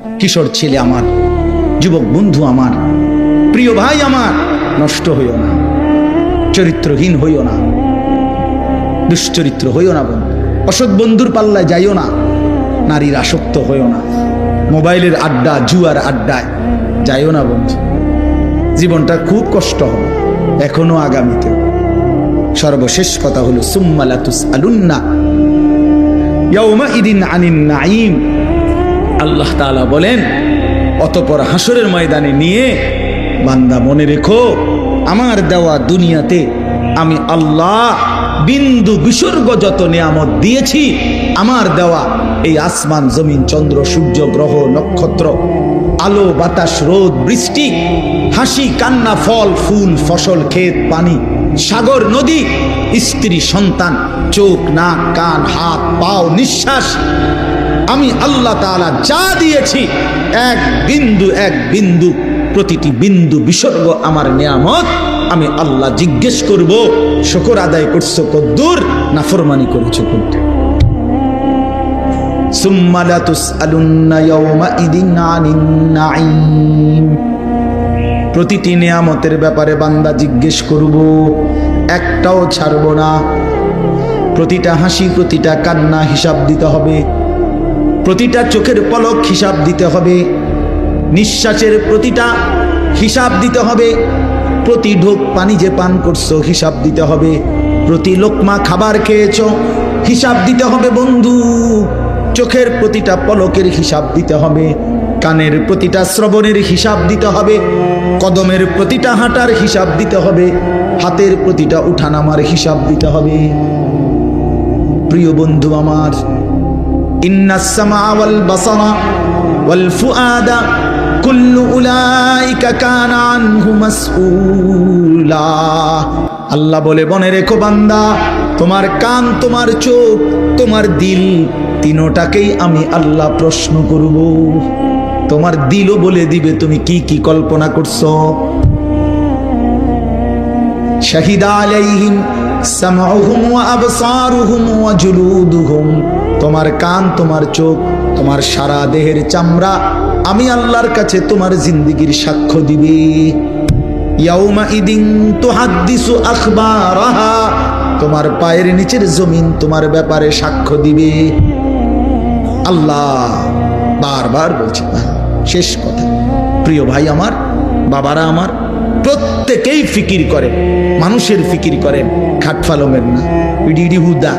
কিশোর ছেলে আমার, যুবক বন্ধু আমার, প্রিয় ভাই আমার, নষ্ট হইও না, চরিত্রহীন হইও না, দুশ্চরিত্র হইও না বন্ধু, অসৎ বন্ধুর পাল্লায় যাইও না, নারীর আসক্ত হইও না, মোবাইলের আড্ডা জুয়ার আড্ডায় যাইও না বন্ধু। জীবনটা খুব কষ্ট হবে এখনো, আগামীতে। সর্বশেষ কথা হলো সুম্মা লাতুসআলুন্না ইয়াউমাইদিন আনিন নাঈম। আল্লাহ তাআলা বলেন, অতঃপর হাসরের ময়দানে নিয়ে বান্দা মনে রেখো, আমার দেওয়া দুনিয়াতে আমি আল্লাহ বিন্দু বিসর্গ যত নিয়ামত দিয়েছি, আমার দেওয়া এই আসমান জমিন চন্দ্র সূর্য গ্রহ নক্ষত্র, আলো বাতাস রোদ বৃষ্টি, হাসি কান্না ফল ফুল ফসল ক্ষেত পানি সাগর নদী স্ত্রী সন্তান চোখ নাক কান হাত পাও নিঃশ্বাস, আমি আল্লাহ তাআলা যা দিয়েছি এক বিন্দু প্রতিটি বিন্দু বিসর্গ আমার নিয়ামত। আমি আল্লাহ জিজ্ঞেস করব, শুকর আদায় করছো কদ্দুর, নাফরমানি করেছো কদ্দুর। সুম্মা লাতুসআলুন্না ইয়াউমাইদিন আনিন নাঈম। প্রতিটি নিয়ামতের ব্যাপারে বান্দা জিজ্ঞেস করব, একটাও ছাড়ব না। প্রতিটা হাসি প্রতিটা কান্না হিসাব দিতে হবে, প্রতিটা চোখের পলক হিসাব দিতে হবে, নিঃশ্বাসের প্রতিটা হিসাব দিতে হবে, প্রতি ঢোক পানি যে পান করছো হিসাব দিতে হবে, প্রতি লোকমা খাবার খেয়েছো হিসাব দিতে হবে বন্ধু। চোখের প্রতিটা পলকের হিসাব দিতে হবে, কানের প্রতিটা শ্রবণের হিসাব দিতে হবে, কদমের প্রতিটা হাঁটার হিসাব দিতে হবে, হাতের প্রতিটা উঠানামার হিসাব দিতে হবে। প্রিয় বন্ধু আমার, ইন্নাস সামা ওয়াল বাসারা ওয়াল ফুআদা কুল্লু উলাইকা কানা আনহু মাসউলা। আল্লাহ বলে, মনে রেখো বান্দা, তোমার কান তোমার চোখ তোমার দিল তিনোটাকেই আমি আল্লাহ প্রশ্ন করব। তোমার দিলও বলে দিবে তুমি কি কি কল্পনা করছো। শাহিদা আলাইহিম সামউহুম ওয়া আবসারুহুম ওয়া জুলুদুহুম। তোমার কান তোমার চোখ তোমার সারা দেহের চামড়া আমি আল্লাহর কাছে তোমার জিন্দেগীর সাক্ষ্য দিবে। ইয়াউমাইদিন তুহাদ্দিসু আখবারাহা। তোমার পায়ের নিচের জমিন তোমার ব্যাপারে সাক্ষ্য দিবে। আল্লাহ বারবার বলছে, শেষ কথা, প্রিয় ভাই আমার, বাবারা আমার, প্রত্যেকেই ফিকির করে, মানুষের ফিকির করেন, খাটফালমের না। ইডি হুদা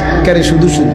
এককারে শুধু